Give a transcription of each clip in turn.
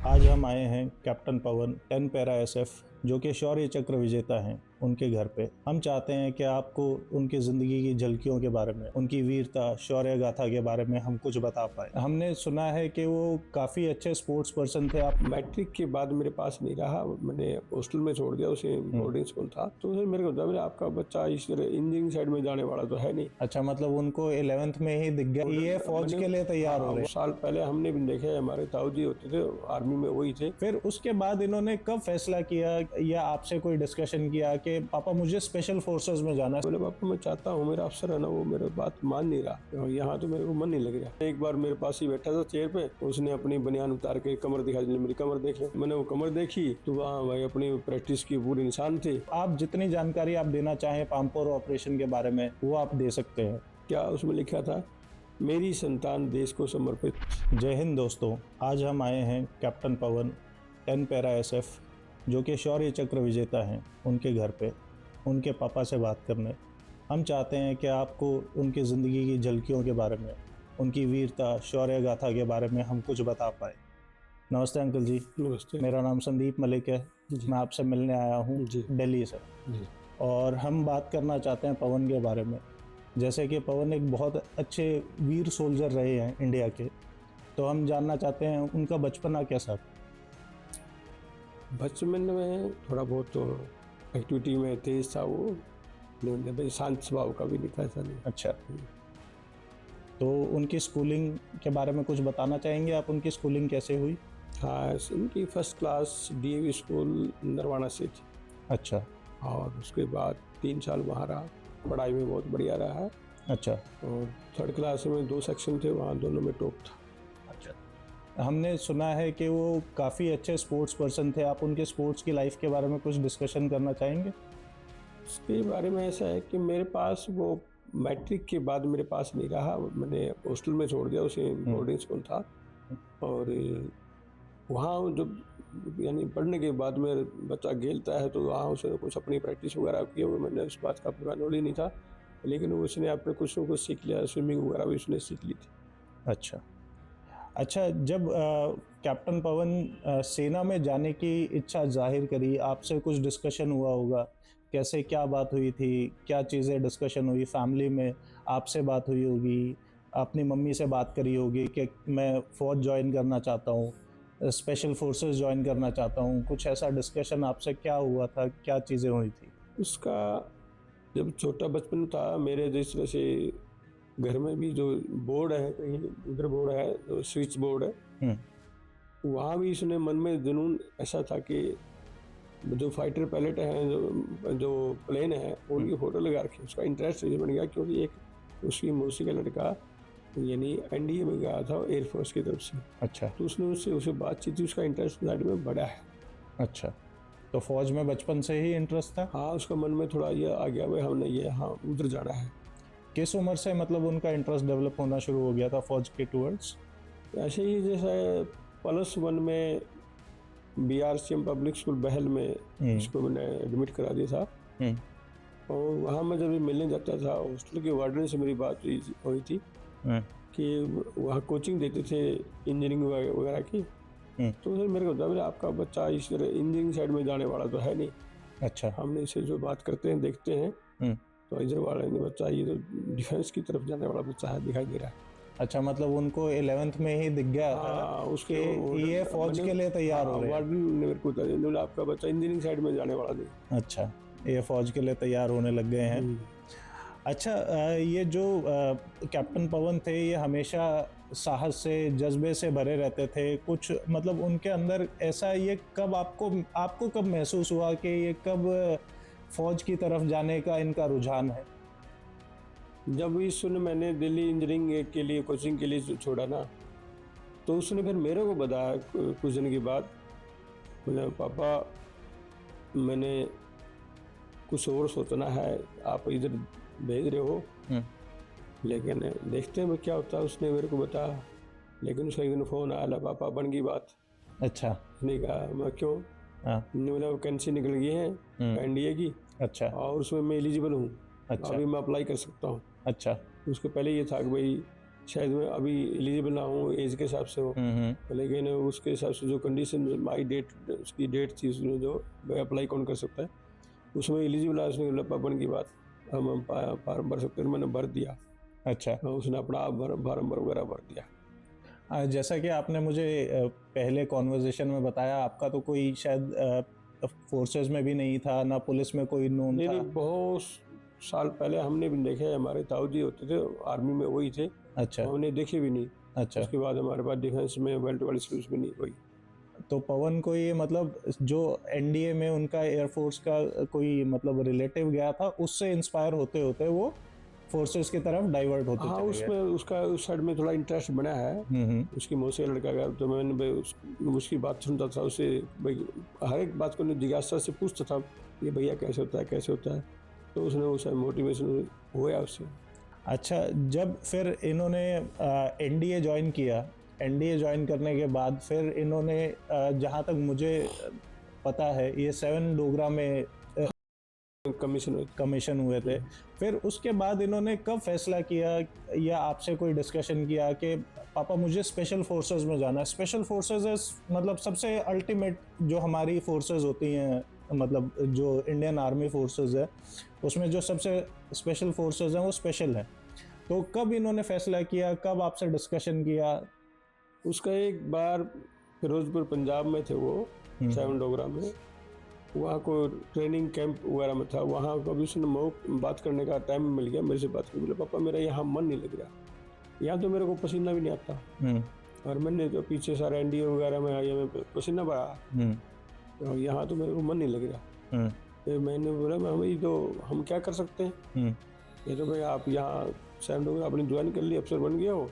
आज हम आए हैं कैप्टन पवन 10 पैरा एसएफ जो कि शौर्य चक्र विजेता हैं उनके घर पे। हम चाहते हैं कि आपको उनकी ज़िंदगी की झलकियों के बारे में, उनकी वीरता, शौर्य गाथा के बारे में हम कुछ बता पाए। हमने सुना है कि वो काफ़ी अच्छे स्पोर्ट्स पर्सन थे। आप मैट्रिक के बाद मेरे पास नहीं रहा, मैंने हॉस्टल में छोड़ दिया, उसे बोर्डिंग स्कूल था। तो फिर मेरे को बताया मेरे आपका बच्चा इस इंजीनियरिंग साइड में जाने वाला तो है नहीं। अच्छा, मतलब उनको 11th में ही दिख गया ये फौज के लिए तैयार हो रहे हैं। साल पहले हमने भी देखे, हमारे ताऊ जी होते थे आर्मी में, वही थे। फिर उसके बाद इन्होंने कब फैसला किया या आपसे कोई डिस्कशन किया कि पापा मुझे स्पेशल फोर्सेस में जाना है? बोले पापा मैं चाहता हूँ, मेरा अफसर है ना वो मेरे बात मान नहीं रहा और यहाँ तो मेरे को मन नहीं लग रहा। एक बार मेरे पास ही बैठा था चेयर पे, उसने अपनी बनियान उतार के कमर दिखा दी, मेरी कमर देख लो। मैंने वो कमर देखी तो वहाँ भाई अपनी प्रैक्टिस की पूरे निशान थे। आप जितनी जानकारी आप देना चाहें पामपोर ऑपरेशन के बारे में वो आप दे सकते हैं। क्या उसमें लिखा था? मेरी संतान देश को समर्पित। जय हिंद दोस्तों, आज हम आए हैं कैप्टन पवन 10 पैरा एसएफ जो कि शौर्य चक्र विजेता हैं उनके घर पे, उनके पापा से बात करने। हम चाहते हैं कि आपको उनकी ज़िंदगी की झलकियों के बारे में, उनकी वीरता, शौर्य गाथा के बारे में हम कुछ बता पाए। नमस्ते अंकल जी। नमस्ते। मेरा नाम संदीप मलिक है, मैं आपसे मिलने आया हूँ दिल्ली से और हम बात करना चाहते हैं पवन के बारे में। जैसे कि पवन एक बहुत अच्छे वीर सोल्जर रहे हैं इंडिया के, तो हम जानना चाहते हैं उनका बचपना कैसा था। बचपन में थोड़ा बहुत तो एक्टिविटी में तेज था वो, लेकिन शांत स्वभाव का भी नहीं था, ऐसा नहीं। अच्छा, तो उनकी स्कूलिंग के बारे में कुछ बताना चाहेंगे आप? उनकी स्कूलिंग कैसे हुई? हाँ, उनकी first class DAV school Narwana से थी। अच्छा, और उसके बाद 3 साल वहाँ रहा, पढ़ाई में बहुत बढ़िया रहा है। अच्छा। और थर्ड क्लास में 2 सेक्शन थे, वहाँ दोनों में टॉप था। अच्छा, हमने सुना है कि वो काफ़ी अच्छे स्पोर्ट्स पर्सन थे। आप उनके स्पोर्ट्स की लाइफ के बारे में कुछ डिस्कशन करना चाहेंगे? उसके बारे में ऐसा है कि मेरे पास वो मैट्रिक के बाद मेरे पास नहीं रहा, मैंने हॉस्टल में छोड़ दिया, उसे बोर्डिंग स्कूल था। और वहाँ जब यानी पढ़ने के बाद में बच्चा खेलता है तो वहाँ उसने कुछ अपनी प्रैक्टिस वगैरह की, वो मैंने उस बात का पूरा नॉलेज नहीं था, लेकिन उसने अपने कुछ न कुछ सीख लिया, स्विमिंग वगैरह भी उसने सीख ली थी। अच्छा अच्छा, जब कैप्टन पवन सेना में जाने की इच्छा जाहिर करी, आपसे कुछ डिस्कशन हुआ होगा, कैसे क्या बात हुई थी, क्या चीज़ें डिस्कशन हुई फैमिली में? आपसे बात हुई होगी, अपनी मम्मी से बात करी होगी कि मैं फ़ौज ज्वाइन करना चाहता हूँ, स्पेशल फोर्सेस ज्वाइन करना चाहता हूँ। कुछ ऐसा डिस्कशन आपसे क्या हुआ था, क्या चीज़ें हुई थी? उसका जब छोटा बचपन था, मेरे जिस तरह से घर में भी जो बोर्ड है, कहीं उधर बोर्ड है, जो स्विच बोर्ड है, वहाँ भी इसने मन में जुनून ऐसा था कि जो फाइटर पायलट हैं, जो प्लेन है, उनकी फोटो लगा रखी। उसका इंटरेस्ट ये बन गया क्योंकि एक उसकी मौसी का लड़का यानी एनडीए में गया था एयरफोर्स की तरफ से। अच्छा, तो उसने उससे बातचीत थी, उसका इंटरेस्ट साइड में बढ़ा है। अच्छा, तो फ़ौज में बचपन से ही इंटरेस्ट था? हाँ, उसका मन में थोड़ा ये आ गया भाई हमने ये हाँ उधर जाना है। किस उम्र से मतलब उनका इंटरेस्ट डेवलप होना शुरू हो गया था फ़ौज के टूवर्ड्स? ऐसे ही जैसे +1 में BRCM पब्लिक स्कूल बहल में इसको मैंने एडमिट करा दिया था। और वहाँ मैं जब मिलने जाता था, हॉस्टल के वार्डन से मेरी बात हुई थी कि वहाँ कोचिंग देते थे इंजीनियरिंग वगैरह की। तो फिर मेरे को बताया मेरे आपका बच्चा इस इंजीनियरिंग साइड में जाने वाला तो है नहीं। अच्छा, हमने इसे जो बात करते हैं देखते हैं, तो इधर वाले ने बच्चा ये तो डिफेंस की तरफ जाने वाला बच्चा है, दिखाई दे रहा है। अच्छा, मतलब उनको 11th में ही दिख गया था उसके कि ये फौज के लिए तैयार हो रहे हैं। वार्डन ने मेरे को बताया आपका बच्चा इंजीनियरिंग साइड में जाने वाला नहीं। अच्छा, ये फौज के लिए तैयार होने लग गए हैं। अच्छा, ये जो कैप्टन पवन थे ये हमेशा साहस से, जज्बे से भरे रहते थे। कुछ मतलब उनके अंदर ऐसा ये कब आपको कब महसूस हुआ कि ये कब फौज की तरफ जाने का इनका रुझान है? जब इसने मैंने दिल्ली इंजीनियरिंग के लिए कोचिंग के लिए छोड़ा ना, तो उसने फिर मेरे को बताया कुछ दिन के बाद, बोले पापा मैंने कुछ और सोचना है, आप इधर भेज रहे हो, लेकिन देखते हैं क्या होता है। उसने मेरे को बताया, लेकिन उसका एक दिन फ़ोन आया, पापा बन गई बात। अच्छा, उसने कहा मैं क्यों? हाँ, बोला वैकेंसी निकल गई है एनडीए की, अच्छा, और उसमें मैं एलिजिबल हूँ, अच्छा, अभी मैं अप्लाई कर सकता हूँ। अच्छा, उसके पहले ये था कि भाई शायद मैं अभी एलिजिबल ना हूँ एज के हिसाब से हो, लेकिन उसके हिसाब से जो कंडीशन माई डेट उसकी डेट थी उसमें जो अप्लाई कौन कर सकता है उसमें एलिजिबल है। उसने लप्पापन की बात हम फार्म भर सकते हैं, मैंने भर दिया। अच्छा। उसने अपना आप फार्म वगैरह भर दिया। जैसा कि आपने मुझे पहले कॉन्वर्जेशन में बताया, आपका तो कोई शायद फोर्सेस में भी नहीं था, ना पुलिस में कोई नोन नहीं था। नहीं, बहुत साल पहले हमने भी देखे, हमारे ताऊ जी होते थे आर्मी में, वही थे, अच्छा। हमने देखे भी नहीं। अच्छा। उसके बाद हमारे पास डिफेंस में बेल्ट वाली स्कूल्स भी नहीं हुई। तो पवन को ये मतलब जो एनडीए में उनका एयरफोर्स का कोई मतलब रिलेटिव गया था, उससे इंस्पायर होते होते वो फोर्सेस की तरफ डाइवर्ट होते हाँ, चले गए। उसमें उसका उस साइड में थोड़ा इंटरेस्ट बना है। उसकी मौसी का लड़का गया तो मैंने भाई उसकी बात सुनता था, उससे भाई हर एक बात को जिज्ञासा से पूछता था, ये भैया कैसे होता है कैसे होता है, तो उसने उसे मोटिवेशन हुआ उससे। अच्छा, जब फिर इन्होंने एनडीए ज्वाइन किया, एनडीए ज्वाइन करने के बाद फिर इन्होंने जहाँ तक मुझे पता है ये 7 डोगरा में कमीशन हुए थे। फिर उसके बाद इन्होंने कब फैसला किया या आपसे कोई डिस्कशन किया कि पापा मुझे स्पेशल फोर्सेस में जाना है? स्पेशल फोर्सेस मतलब सबसे अल्टीमेट जो हमारी फोर्सेस होती हैं, मतलब जो इंडियन आर्मी फोर्सेस है उसमें जो सबसे स्पेशल फोर्सेस हैं वो स्पेशल है। तो कब इन्होंने फैसला किया, कब आपसे डिस्कशन किया? उसका एक बार फिरोजपुर पंजाब में थे वो, 7 डोगरा में, वहाँ को ट्रेनिंग कैंप वगैरह में था, वहाँ कभी उसने बात करने का टाइम मिल गया, मेरे से बात की, बोले पापा मेरा यहाँ मन नहीं लग रहा, यहाँ तो मेरे को पसीना भी नहीं आता, और मैंने तो पीछे सारे एनडीए वगैरह में आया में पसीना बहा, और यहाँ तो मेरे को मन नहीं लग रहा। तो मैंने बोला भाई तो हम क्या कर सकते हैं, ये तो भाई आप यहाँ 7 डोगरा आपने ज्वाइन कर लिया, अफसर बन गया हो,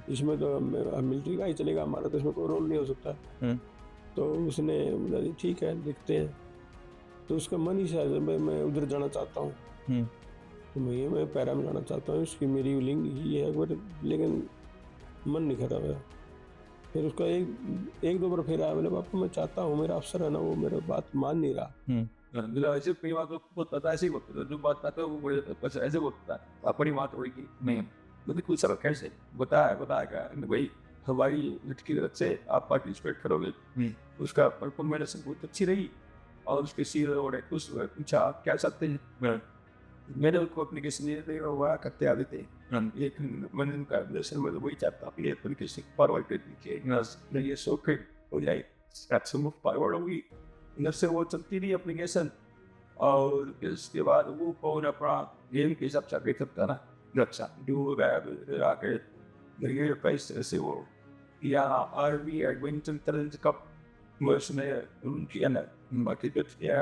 इसमें तो मिलिट्री का ही चलेगा, हमारा तो इसमें कोई रोल नहीं हो सकता। तो उसने बोला ठीक है देखते हैं। तो उसका मन ही शायद मैं उधर जाना चाहता हूँ, तो मैं पैरा में जाना चाहता हूँ, इसकी मेरी लिंग ही है, बट लेकिन मन नहीं करता मेरा। फिर उसका एक दो बार फिर आया, बोले पापा मैं चाहता हूँ, मेरा अफसर है ना वो मेरा बात मान नहीं रहा। ऐसे कई बार तो बहुत पता ऐसे ही बोलते थे, जो बात करते हैं वो बोले बस ऐसे बोलता है, अपनी बात होगी नहीं मतलब कुछ सब कैसे बताया भाई हमारी लटकी तरफ से आप पार्टिसिपेट करोगे, उसका परफॉर्मेंस बहुत अच्छी रही, और उसके सीर और कुछ पूछा आप क्या चाहते हैं, मैंने उनको एप्लीकेशन दिए वह करते आते थे, लेकिन मैंने उनका दर्शन में वही चाहता अपनी एप्लीकेशन फॉरवर्ड कर दी, सो हो जाए फॉरवर्ड होगी, इधर से वो चलती रही एप्लीकेशन, और इसके बाद वो फोन अपना गेम के हिसाब से आगे करता ना, रक्षा जो आके ब्रिगेड प्राइस से वो या आर्मी एडवेंचर टैलेंट कप उसने किया ना, बाकी तो किया,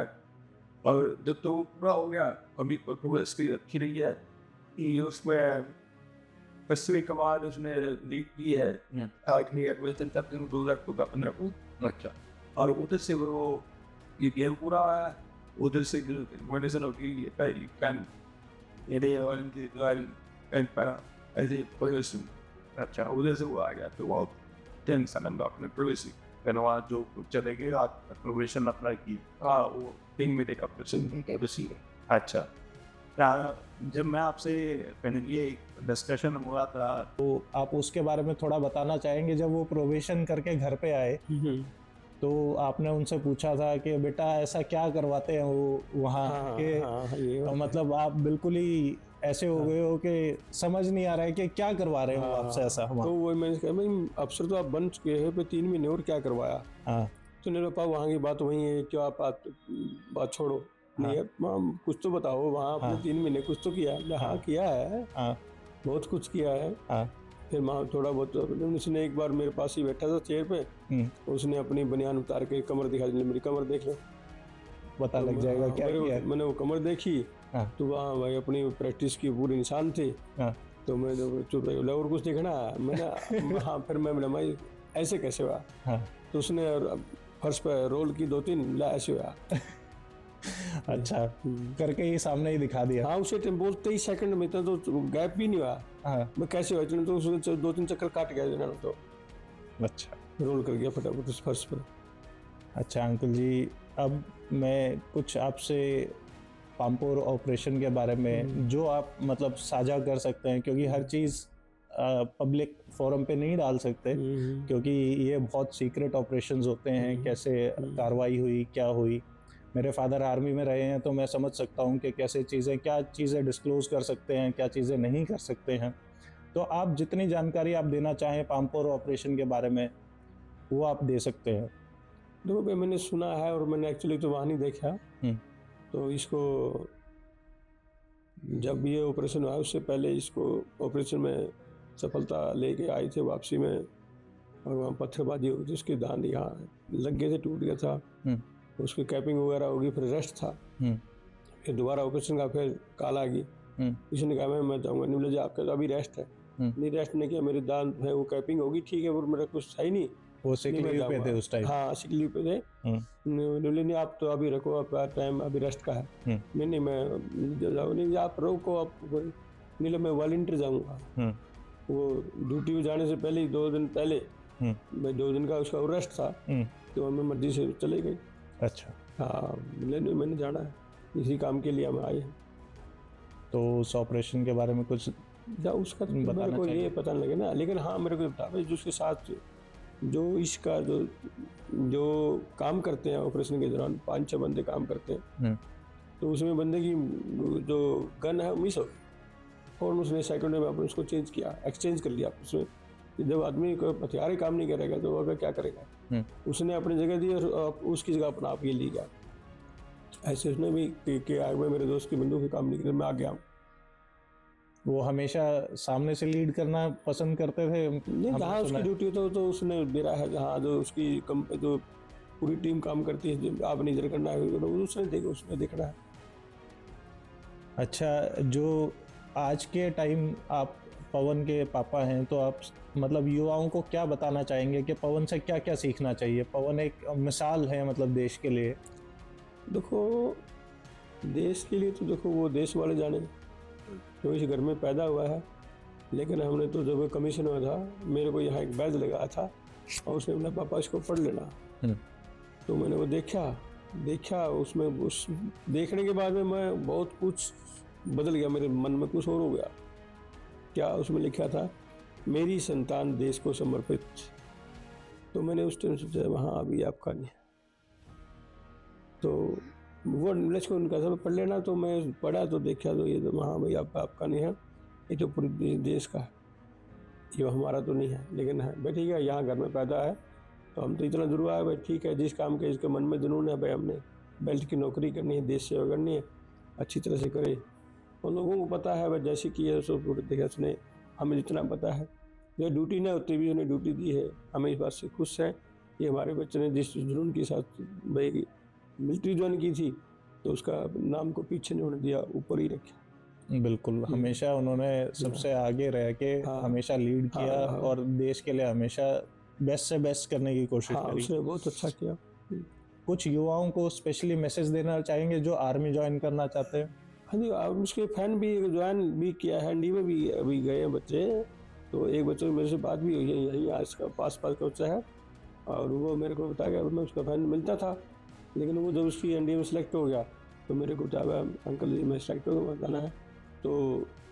और जब तो पूरा हो गया अभी प्रोग्रेस की अच्छी रही है कि उसमें पश्चिमी कमान उसने लीड की है, आर्मी एडवेंचर टैलेंट 2015 को, अच्छा, और उधर से वो ये गेम पूरा आया, उधर से मैंने सुना कि कैन ये और ऐसे प्रोग्रेस, अच्छा उधर से वो आ गया, तो वो 10 साल अपने प्रोग्रेस वहाँ जो चले गए प्रोग्रेशन अप्लाई की, हाँ वो थिंग में देखा प्रोग्रेसी। अच्छा, जब मैं आपसे पहले ये डिस्कशन हुआ था तो आप उसके बारे में थोड़ा बताना चाहेंगे? जब वो प्रोबेशन करके घर पे आए तो आपने उनसे पूछा था कि बेटा ऐसा क्या करवाते हैं वो वहाँ के, मतलब आप बिल्कुल ही ऐसे हो गए हो कि समझ नहीं आ रहा है कि क्या करवा रहे हो आपसे ऐसा। तो वो मैंने कहा भाई अफसर तो आप बन चुके हैं पे 3 महीने और क्या करवाया, तो नहीं पापा वहाँ की बात वही है, क्यों आप बात छोड़ो, नहीं है कुछ तो बताओ, वहाँ आपने 3 महीने कुछ तो किया, हाँ किया है, बहुत कुछ किया है। फिर वहाँ थोड़ा बहुत उसने एक बार मेरे पास ही बैठा था चेयर पे, उसने अपनी बनियान उतार के कमर दिखा दी, मेरी कमर देख लो पता लग जाएगा क्या किया है। मैंने वो कमर देखी, तो वहाँ भाई अपनी प्रैक्टिस की पूरे निशान थे, तो मैं चुप रही, और कुछ देखना मैंने हाँ, फिर मैं बोला भाई ऐसे कैसे हुआ, तो उसने फर्श पे रोल की 2-3 ला ऐसे हुआ। अच्छा, करके ही सामने ही दिखा दिया। हाँ, उसे बोलते ही सेकंड में तो गैप भी नहीं हुआ, मैं कैसे हुआ, तो उसने 2-3 चक्कर काट गया तो अच्छा रोल कर गया फटाफट उस फर्श पर। अच्छा अंकल जी, अब मैं कुछ आपसे पामपोर ऑपरेशन के बारे में जो आप मतलब साझा कर सकते हैं, क्योंकि हर चीज़ पब्लिक फोरम पे नहीं डाल सकते, क्योंकि ये बहुत सीक्रेट ऑपरेशंस होते हैं, कैसे कार्रवाई हुई, क्या हुई। मेरे फादर आर्मी में रहे हैं, तो मैं समझ सकता हूँ कि कैसे चीज़ें, क्या चीज़ें डिस्क्लोज़ कर सकते हैं, क्या चीज़ें नहीं कर सकते हैं। तो आप जितनी जानकारी आप देना चाहें पामपोर ऑपरेशन के बारे में, वो आप दे सकते हैं। देखो भाई, मैंने सुना है और मैंने एक्चुअली तो वहाँ नहीं देखा। तो इसको जब ये ऑपरेशन हुआ उससे पहले इसको ऑपरेशन में सफलता लेके आए थे वापसी में, और वहाँ पत्थरबाजी हो गई थी, उसके दांत यहाँ लग गए थे, टूट गया था, उसकी कैपिंग वगैरह होगी, फिर रेस्ट था। फिर दोबारा ऑपरेशन का फिर कॉल आ गई, इसने कहा मैं जाऊँगा। नहीं बोले जी आपका तो अभी रेस्ट है। नहीं रेस्ट नहीं किया, मेरे दांत है वो कैपिंग होगी ठीक है, वो मेरा कुछ है ही नहीं। वो सिक लीव पे थे उस टाइम? हाँ सिक लीव पे थे। नहीं आप तो अभी रखो, आपका टाइम अभी रेस्ट का है। नहीं मैं जाऊँ, नहीं आप रोको, आप नहीं मैं वॉलंटियर जाऊँगा। वो ड्यूटी में जाने से पहले ही 2 दिन पहले मैं 2 दिन का उसका रेस्ट था, तो मैं मर्जी से चले गए। अच्छा। हाँ नहीं मैंने जाना है, इसी काम के लिए हम आए हैं। तो उस ऑपरेशन के बारे में कुछ उसका तो मेरे को ये पता नहीं लगे ना, लेकिन हाँ मेरे को बता जो उसके साथ जो इसका जो काम करते हैं ऑपरेशन के दौरान 5-6 बंदे काम करते हैं, तो उसमें बंदे की जो गन है मिस हो गई, और उसने सेकंड में अपने उसको चेंज किया, एक्सचेंज कर लिया उसमें। जब आदमी को हथियार ही काम नहीं करेगा तो वह क्या करेगा, उसने अपनी जगह दी और उसकी जगह अपना आप ये ली गया। ऐसे उसने भी कि मैं मेरे दोस्त की बंदूक काम नहीं किया, मैं आ गया। वो हमेशा सामने से लीड करना पसंद करते थे? नहीं, जहाँ उसकी ड्यूटी होता तो उसने मेरा है, जहाँ जो उसकी जो पूरी टीम काम करती है, जो आप इधर करना है उसने देखना है। अच्छा, जो आज के टाइम आप पवन के पापा हैं, तो आप मतलब युवाओं को क्या बताना चाहेंगे कि पवन से क्या क्या सीखना चाहिए? पवन एक मिसाल है मतलब देश के लिए। देखो देश के लिए तो देखो वो देश वाले जाने, तो इस घर में पैदा हुआ है, लेकिन हमने तो जब कमीशन हुआ था मेरे को यहाँ एक बैज लगा था और उसने बोला पापा इसको पढ़ लेना। तो मैंने वो देखा उसमें, उस देखने के बाद में मैं बहुत कुछ बदल गया, मेरे मन में कुछ और हो गया। क्या उसमें लिखा था, मेरी संतान देश को समर्पित। तो मैंने उस टाइम सोचा वहाँ अभी आपका नहीं है, तो वो इंग्लिश को उनका सब पढ़ लेना। तो मैं पढ़ा तो देखा तो ये तो वहाँ भाई आपका नहीं है, ये तो पूरे देश का है, ये हमारा तो नहीं है, लेकिन है भाई ठीक है, यहाँ घर में पैदा है तो हम तो इतना जरूर आए भाई ठीक है, जिस काम के इसके मन में जुनून है भाई, हमने बेल्ट की नौकरी करनी है, देश सेवा करनी है, अच्छी तरह से करे। उन लोगों को पता है भाई जैसे कि है सो देखा उसने, हमें जितना पता है, जो ड्यूटी न होती भी उन्हें ड्यूटी दी है, हमें इस बात से खुश है कि हमारे बच्चे ने जिस जुनून के साथ भाई मिलिट्री ज्वाइन की थी, तो उसका नाम को पीछे नहीं होने दिया, ऊपर ही रखा। बिल्कुल, हमेशा उन्होंने सबसे आगे रह के हमेशा लीड किया और देश के लिए हमेशा बेस्ट से बेस्ट करने की कोशिश करी। उसने बहुत अच्छा किया। कुछ युवाओं को स्पेशली मैसेज देना चाहेंगे जो आर्मी ज्वाइन करना चाहते हैं? हाँ जी, उसके फैन भी ज्वाइन भी किया है, एनडी में भी अभी गए हैं बच्चे। तो एक बच्चे मेरे से बात भी हुई है, यही आज का पास का बच्चा है, और वो मेरे को बताया, मैं उसका फैन मिलता था, लेकिन वो जब उसकी एनडी में सेलेक्ट हो गया तो मेरे को बताया अंकल जी मैं सेलेक्ट हो गया बताना है, तो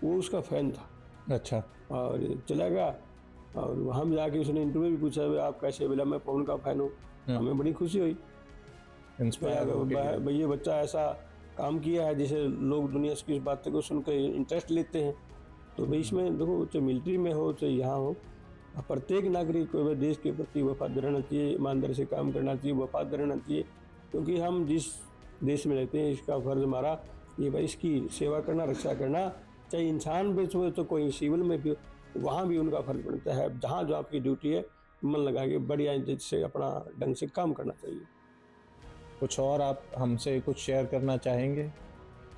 वो उसका फ़ैन था। अच्छा। और चला गया, और वहाँ में जाके उसने इंटरव्यू भी पूछा आप कैसे, बोला मैं पवन का फ़ैन हूँ। हमें बड़ी खुशी हुई, भाई ये बच्चा ऐसा काम किया है जिसे लोग दुनिया की इस बात को सुनकर इंटरेस्ट लेते हैं। तो भाई इसमें देखो, चाहे मिलिट्री में हो चाहे यहाँ हो, प्रत्येक नागरिक को देश के प्रति वफादार रहना चाहिए, ईमानदारी से काम करना चाहिए, वफादार रहना चाहिए, क्योंकि हम जिस देश में रहते हैं इसका फर्ज हमारा ये भाई इसकी सेवा करना, रक्षा करना, चाहे इंसान भी हो तो कोई सिविल में भी, वहाँ भी उनका फर्ज बनता है। जहाँ जो आपकी ड्यूटी है मन लगा के बढ़िया से अपना ढंग से काम करना चाहिए। कुछ और आप हमसे कुछ शेयर करना चाहेंगे?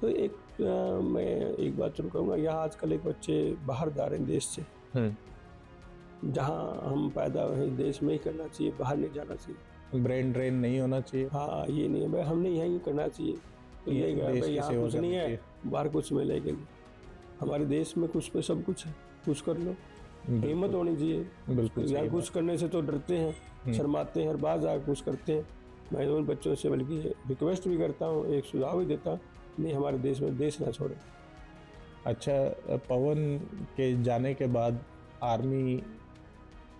तो मैं एक बात जरूर कहूँगा, यहाँ आजकल एक बच्चे बाहर जा रहे हैं देश से, जहाँ हम पैदा हुए देश में ही करना चाहिए, बाहर नहीं जाना चाहिए, ब्रेन ड्रेन नहीं होना चाहिए। हाँ ये नहीं है भाई, हमने यहीं करना चाहिए, तो यही भाई यहाँ कुछ नहीं है, बाहर कुछ मिलेगा नहीं, हमारे देश में कुछ पे सब कुछ है, कुछ कर लो, हिम्मत होनी चाहिए। बिल्कुल, यार कुछ करने से तो डरते हैं, शर्माते हैं, हर बार जाकर कुछ करते हैं। मैं उन बच्चों से बल्कि रिक्वेस्ट भी करता हूँ, एक सुझाव भी देता हूँ, नहीं हमारे देश में देश ना छोड़े। अच्छा, पवन के जाने के बाद आर्मी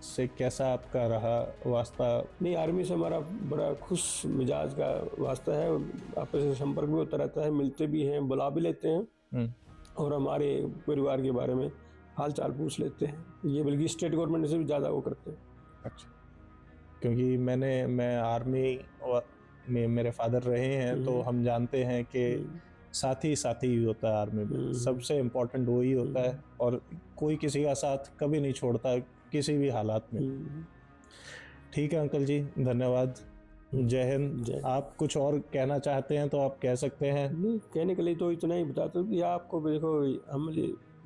से कैसा आपका रहा वास्ता? नहीं, आर्मी से हमारा बड़ा खुश मिजाज का वास्ता है, आपस में संपर्क भी होता रहता है, मिलते भी हैं, बुला भी लेते हैं और हमारे परिवार के बारे में हाल चाल पूछ लेते हैं। ये बल्कि स्टेट गवर्नमेंट से भी ज़्यादा वो करते हैं। अच्छा, क्योंकि मैं आर्मी में मेरे फादर रहे हैं, तो हम जानते हैं कि साथी ही होता है आर्मी में, सबसे इम्पोर्टेंट वही होता है और कोई किसी का साथ कभी नहीं छोड़ता किसी भी हालात में। ठीक है अंकल जी, धन्यवाद। जय हिंद। आप कुछ और कहना चाहते हैं तो आप कह सकते हैं। नहीं, कहने के लिए तो इतना ही बताता हूँ कि आपको देखो, हम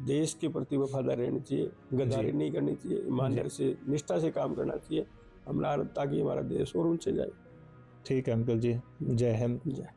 देश के प्रति वफादार रहना चाहिए, गद्दारी नहीं करनी चाहिए, ईमानदारी से निष्ठा से काम करना चाहिए हमारा, ताकि हमारा देश और ऊंचे जाए। ठीक है अंकल जी, जय हिंद। जय